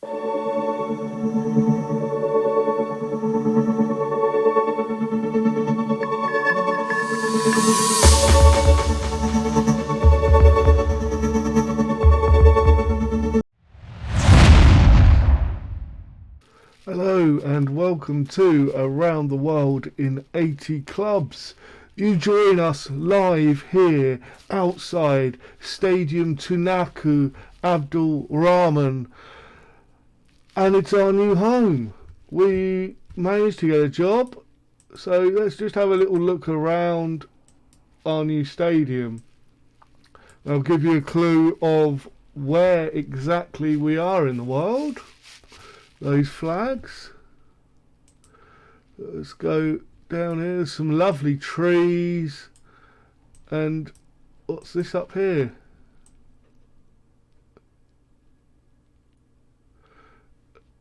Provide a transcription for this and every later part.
Hello and welcome to Around the World in 80 Clubs. You join us live here outside Stadium Tunaku Abdul Rahman, and it's our new home. We managed to get a job, so let's just have a little look around our new stadium. I'll give you a clue of where exactly we are in the world. Those flags. Let's go down here. There's some lovely trees. And what's this up here?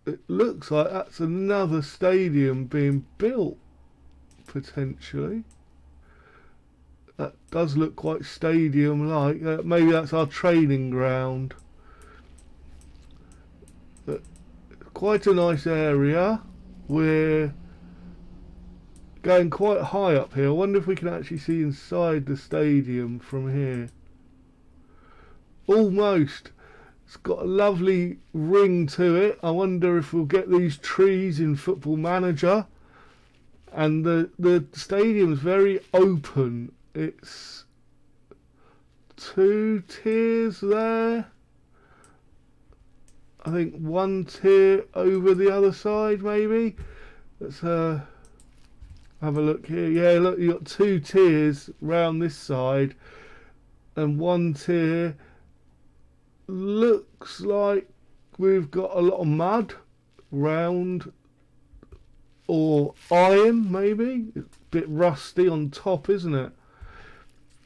It looks like that's another stadium being built, potentially. That does look quite stadium-like. Maybe that's our training ground. Quite a nice area. We're going quite high up here. I wonder if we can actually see inside the stadium from here. Almost. It's got a lovely ring to it. I wonder if we'll get these trees in Football Manager. And the stadium's very open. It's 2 tiers there. I think 1 tier over the other side, maybe. Let's have a look here. Yeah, look, you've got 2 tiers round this side, and 1 tier. Looks like we've got a lot of mud round, or iron, maybe. It's a bit rusty on top, isn't it?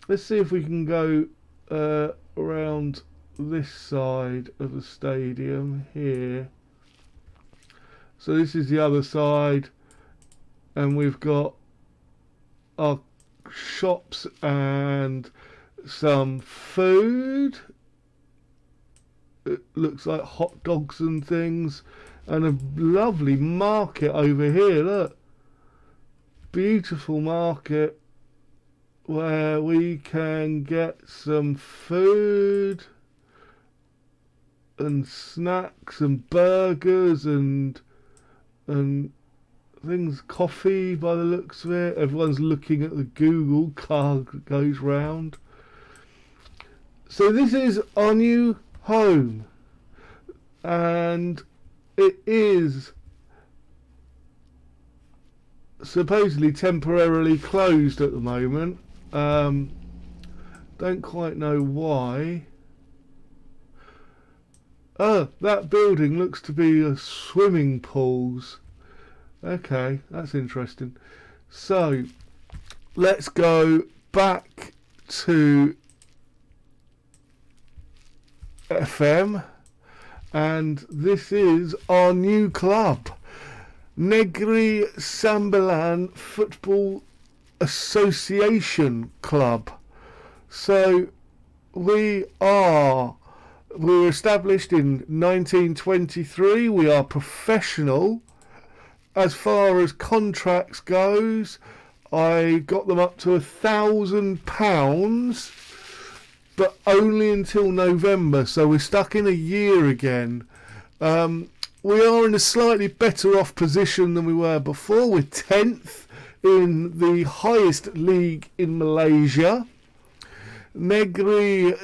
Let's see if we can go around this side of the stadium here. So this is the other side, and we've got our shops and some food. It looks like hot dogs and things, and a lovely market over here. Look, beautiful market where we can get some food and snacks and burgers and things, coffee by the looks of it. Everyone's looking at the Google car that goes round. So this is our new home, and it is supposedly temporarily closed at the moment. Don't quite know why. That building looks to be a swimming pools. Okay, that's interesting. So, let's go back to FM, and this is our new club, Negri Sembilan Football Association Club. So, we were established in 1923. We are professional. As far as contracts goes, I got them up to £1,000, but only until November. So we're stuck in a year again. We are in a slightly better off position than we were before. We're 10th in the highest league in Malaysia. Negri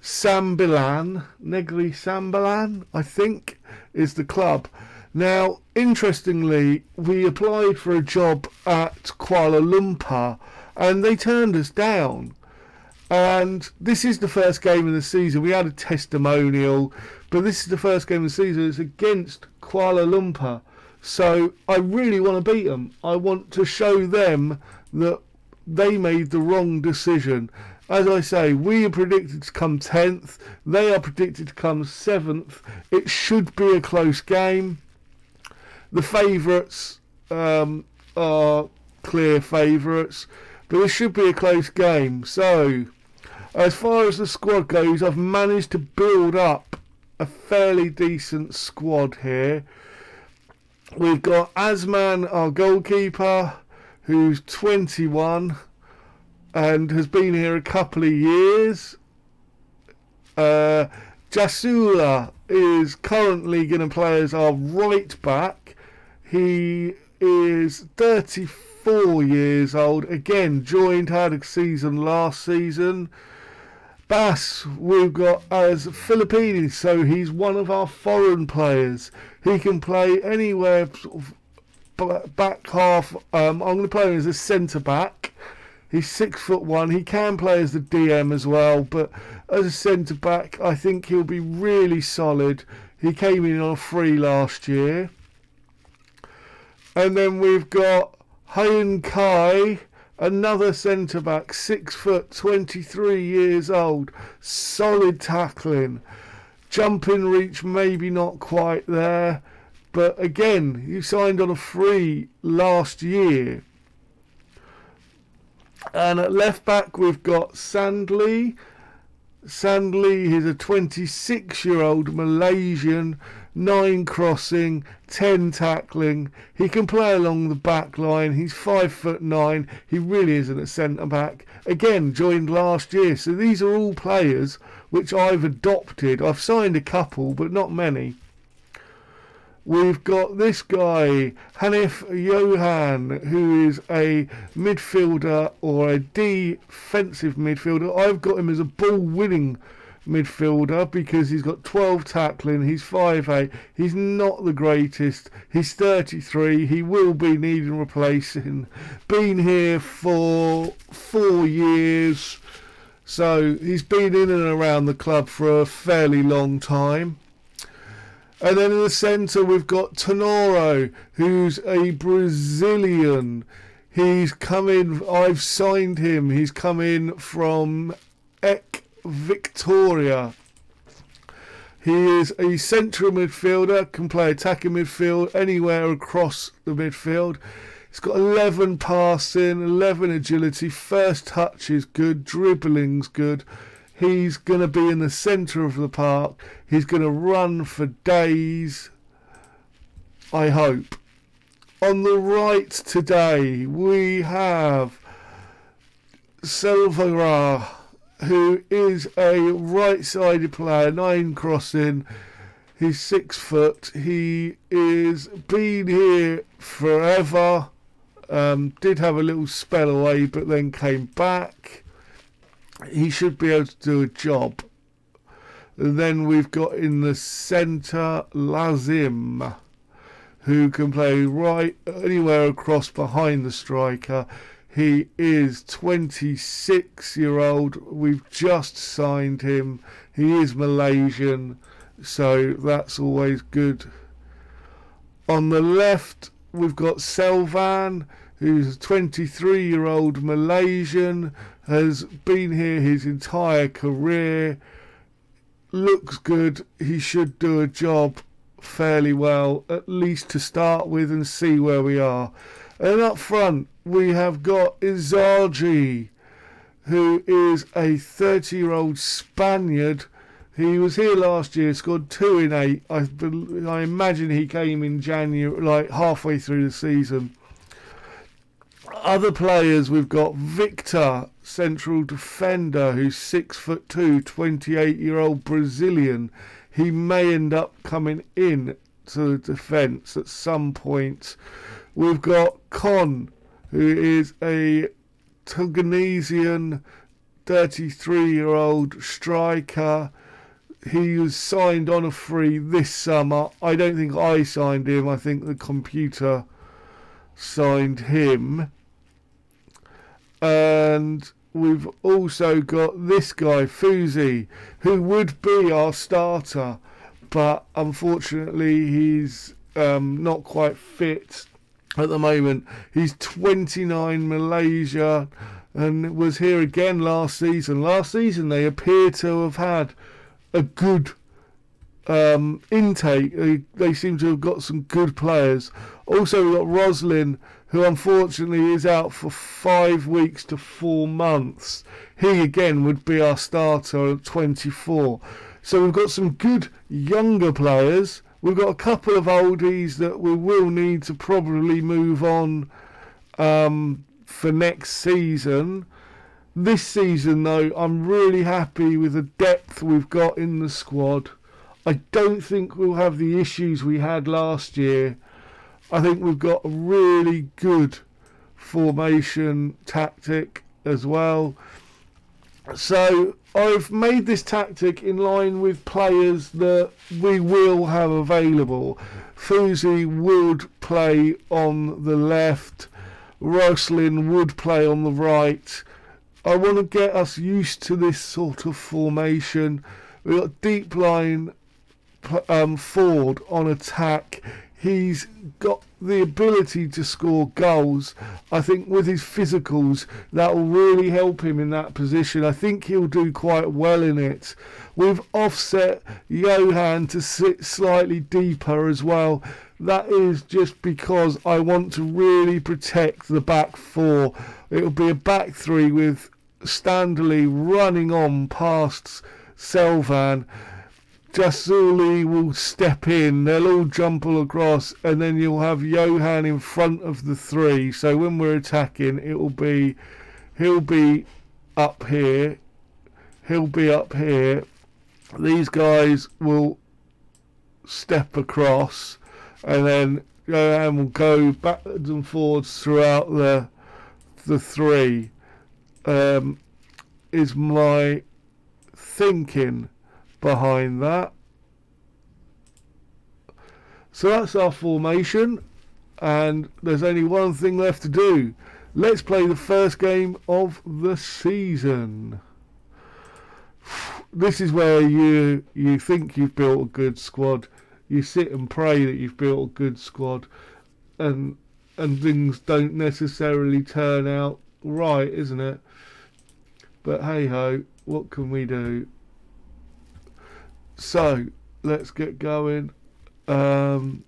Sembilan, Negri Sembilan, I think, is the club. Now, interestingly, we applied for a job at Kuala Lumpur, and they turned us down. And this is the first game of the season. We had a testimonial, but this is the first game of the season. It's against Kuala Lumpur. So I really want to beat them. I want to show them that they made the wrong decision. As I say, we are predicted to come 10th. They are predicted to come 7th. It should be a close game. The favourites are clear favourites, but it should be a close game. So, As far as the squad goes, I've managed to build up a fairly decent squad here. We've got Asman, our goalkeeper, who's 21 and has been here a couple of years. Jasula is currently going to play as our right back. He is 34 years old. Again, had a season last season. Bass, we've got as Philippines, so he's one of our foreign players. He can play anywhere, sort of back half. I'm going to play him as a centre back. He's 6'1". He can play as the DM as well, but as a centre back, I think he'll be really solid. He came in on a free last year. And then we've got Hyun Kai, another centre back, 6 foot, 23 years old, solid tackling, jumping reach maybe not quite there, but again, he signed on a free last year. And at left back we've got Sandli. Sandli is a 26-year-old Malaysian, 9 crossing, 10 tackling. He can play along the back line. He's 5'9". He really isn't a centre back. Again, joined last year. So these are all players which I've adopted. I've signed a couple, but not many. We've got this guy, Hanif Johan, who is a midfielder or a defensive midfielder. I've got him as a ball-winning midfielder because he's got 12 tackling. He's 5'8". He's not the greatest. He's 33. He will be needing replacing. Been here for 4 years. So he's been in and around the club for a fairly long time. And then in the centre we've got Tenoro, who's a Brazilian. He's come in, I've signed him. He's come in from Victoria. He is a central midfielder, can play attacking midfield anywhere across the midfield. He's got 11 passing, 11 agility, first touch is good, dribbling's good. He's going to be in the centre of the park. He's going to run for days, I hope. On the right today, we have Silvera, who is a right-sided player, 9 crossing. He's 6 foot. He is been here forever. Did have a little spell away, but then came back. He should be able to do a job. And then we've got in the centre Lazim, who can play right anywhere across behind the striker. He is 26-year-old. We've just signed him. He is Malaysian, so that's always good. On the left, we've got Selvan, who's a 23-year-old Malaysian, has been here his entire career, looks good. He should do a job fairly well, at least to start with, and see where we are. And up front, we have got Izagi, who is a 30-year-old Spaniard. He was here last year, scored 2 in 8. I imagine he came in January, like halfway through the season. Other players, we've got Victor, central defender, who's 6'2", 28-year-old Brazilian. He may end up coming in to the defence at some point. We've got Con, who is a Tunisian 33-year-old striker. He was signed on a free this summer. I don't think I signed him. I think the computer signed him. And we've also got this guy, Fuzi, who would be our starter, but unfortunately he's not quite fit at the moment. He's 29, Malaysia, and was here again last season. Last season they appear to have had a good intake. They seem to have got some good players. Also we've got Roslin, who unfortunately is out for 5 weeks to 4 months. He again would be our starter at 24. So we've got some good younger players. We've got a couple of oldies that we will need to probably move on for next season. This season, though, I'm really happy with the depth we've got in the squad. I don't think we'll have the issues we had last year. I think we've got a really good formation tactic as well. So I've made this tactic in line with players that we will have available. Fuzi would play on the left. Roslin would play on the right. I want to get us used to this sort of formation. We've got deep line Ford on attack. He's got the ability to score goals. I think with his physicals, that will really help him in that position. I think he'll do quite well in it. We've offset Johan to sit slightly deeper as well. That is just because I want to really protect the back four. It'll be a back three with Standley running on past Selvan. Jasuli will step in, they'll all jump all across, and then you'll have Johan in front of the three. So when we're attacking, he'll be up here. These guys will step across, and then Johan will go backwards and forwards throughout the three. Is my thinking behind that. So that's our formation, and there's only one thing left to do. Let's play the first game of the season. This is where you think you've built a good squad. You sit and pray that you've built a good squad, and things don't necessarily turn out right, isn't it? But hey ho, what can we do? So let's get going. Home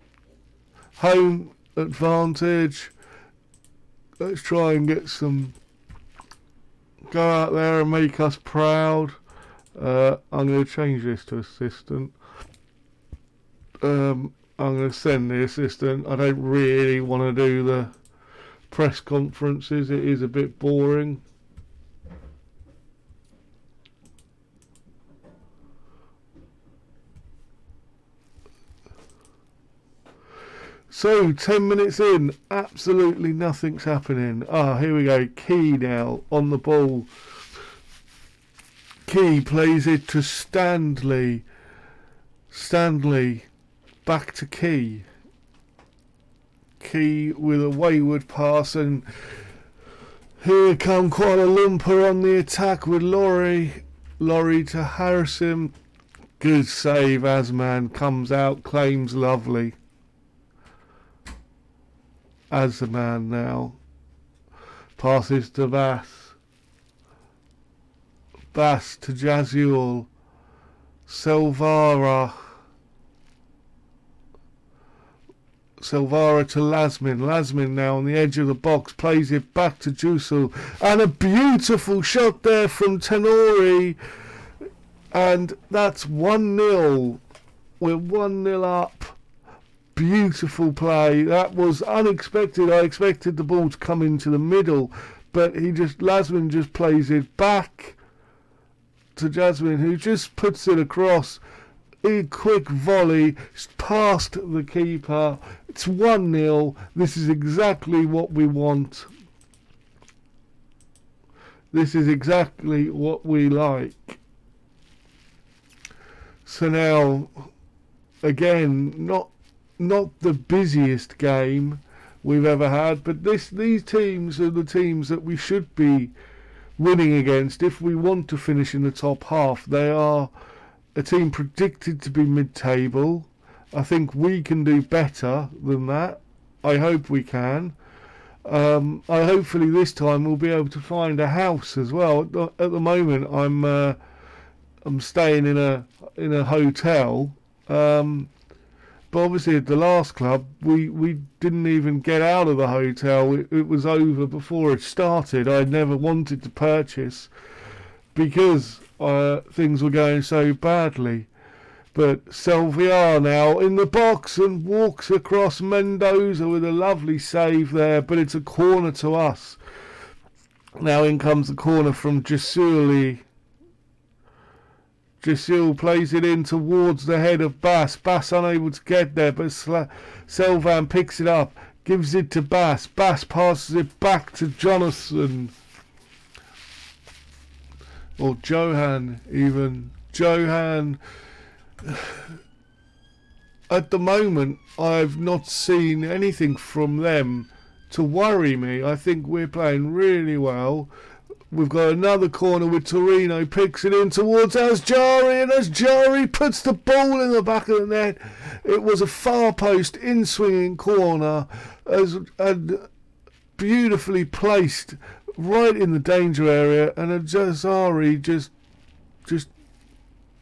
advantage. Let's try and get some. Go out there and make us proud. I'm going to change this to assistant. I'm going to send the assistant. I don't really want to do the press conferences. It is a bit boring. So, 10 minutes in, absolutely nothing's happening. Here we go. Key now on the ball. Key plays it to Standley. Standley back to Key. Key with a wayward pass, and here come Kuala Lumpur on the attack with Laurie. Laurie to Harrison. Good save. Asman comes out, claims lovely. As the man now passes to Bass. Bass to Jaziul. Selvara to Lasmin. Lasmin now on the edge of the box, plays it back to Jusul, and a beautiful shot there from Tenori, and that's 1-0. We're 1-0 up. Beautiful play. That was unexpected. I expected the ball to come into the middle, but Lasmin just plays it back to Jasmine, who just puts it across. A quick volley past the keeper. It's 1-0. This is exactly what we want. This is exactly what we like. So now, again, not the busiest game we've ever had, but these teams are the teams that we should be winning against if we want to finish in the top half. They are a team predicted to be mid-table. I think we can do better than that. I hope we can. Hopefully this time we'll be able to find a house as well. At the moment I'm staying in a hotel. But obviously at the last club, we didn't even get out of the hotel. It was over before it started. I never wanted to purchase because things were going so badly. But Selviar now in the box and walks across Mendoza with a lovely save there, but it's a corner to us. Now in comes the corner from Jasuli. Jasil plays it in towards the head of Bass. Bass unable to get there, but Selvan picks it up, gives it to Bass. Bass passes it back to Jonathan. Or Johan even. Johan. At the moment, I've not seen anything from them to worry me. I think we're playing really well. We've got another corner with Torino, picks it in towards Asjari, and Asjari puts the ball in the back of the net. It was a far post in-swinging corner, and beautifully placed right in the danger area, and Asjari just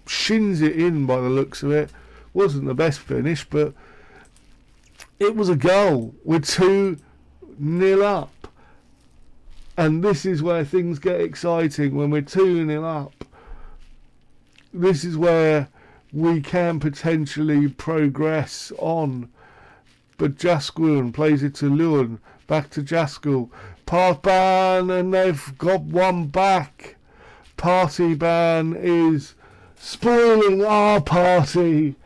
shins it in by the looks of it. Wasn't the best finish, but it was a goal. We're 2-0 up. And this is where things get exciting, when we're 2-0 up. This is where we can potentially progress on. But Jaskul plays it to Luan, back to Jaskul. Partban, and they've got one back. Partyban is spoiling our party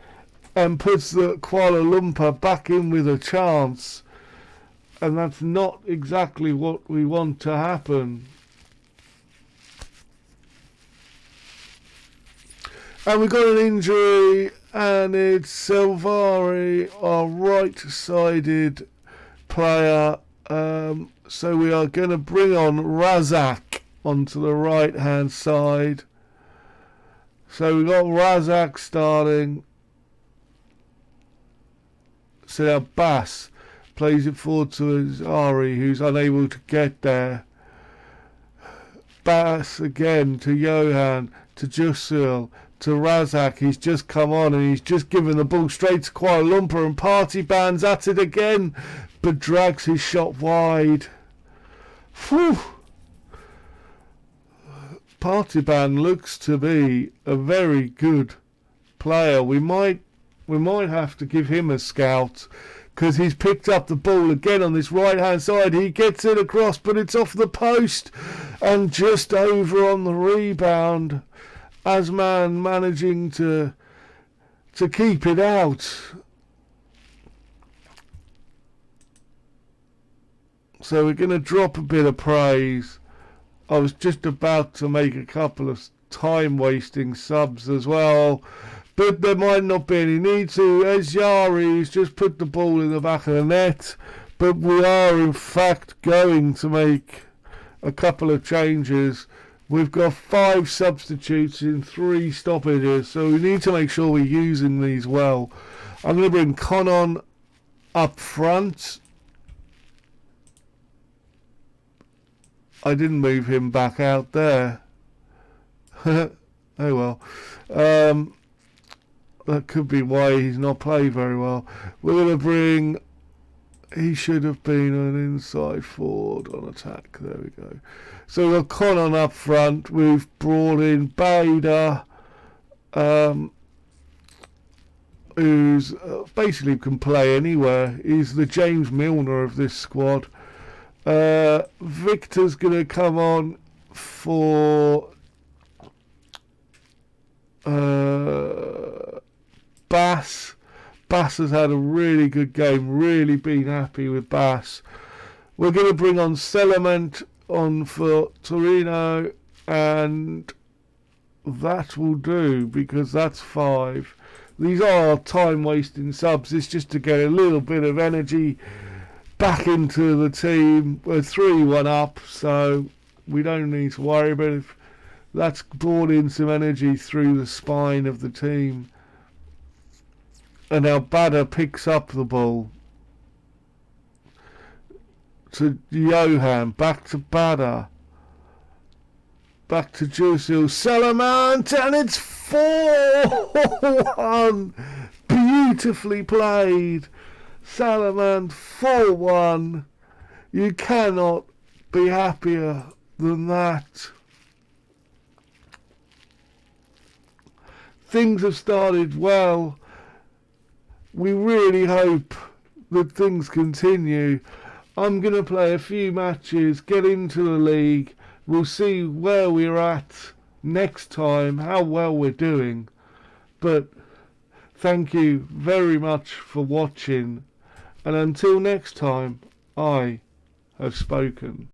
and puts the Kuala Lumpur back in with a chance. And that's not exactly what we want to happen. And we've got an injury, and it's Selvari, our right-sided player. So we are going to bring on Razak onto the right-hand side. So we've got Razak starting. So now Bass plays it forward to Azari, who's unable to get there. Bass again to Johan, to Jusil, to Razak. He's just come on and he's just given the ball straight to Kuala Lumpur, and Party Band's at it again, but drags his shot wide. Whew. Party Band looks to be a very good player. We might have to give him a scout, because he's picked up the ball again on this right-hand side. He gets it across, but it's off the post and just over on the rebound. Asman managing to keep it out. So we're going to drop a bit of praise. I was just about to make a couple of time-wasting subs as well, but there might not be any need to. Ezjari's just put the ball in the back of the net, but we are in fact going to make a couple of changes. We've got 5 substitutes in 3 stoppages, so we need to make sure we're using these well. I'm going to bring Conon up front. I didn't move him back out there. Oh well. That could be why he's not played very well. We're going to bring... He should have been an inside forward on attack. There we go. So we've got Conon up front. We've brought in Bader, who's basically can play anywhere. He's the James Milner of this squad. Victor's going to come on for... Bass. Bass has had a really good game, really been happy with Bass. We're going to bring on Selement on for Torino, and that will do, because that's 5. These are time-wasting subs. It's just to get a little bit of energy back into the team. We're 3-1 up, so we don't need to worry about it. That's brought in some energy through the spine of the team. And now Bader picks up the ball to Johan, back to Bader, back to Jusil, Salamant, and it's 4-1. Beautifully played. Salamand 4-1. You cannot be happier than that. Things have started well. We really hope that things continue. I'm going to play a few matches, get into the league. We'll see where we're at next time, how well we're doing. But thank you very much for watching. And until next time, I have spoken.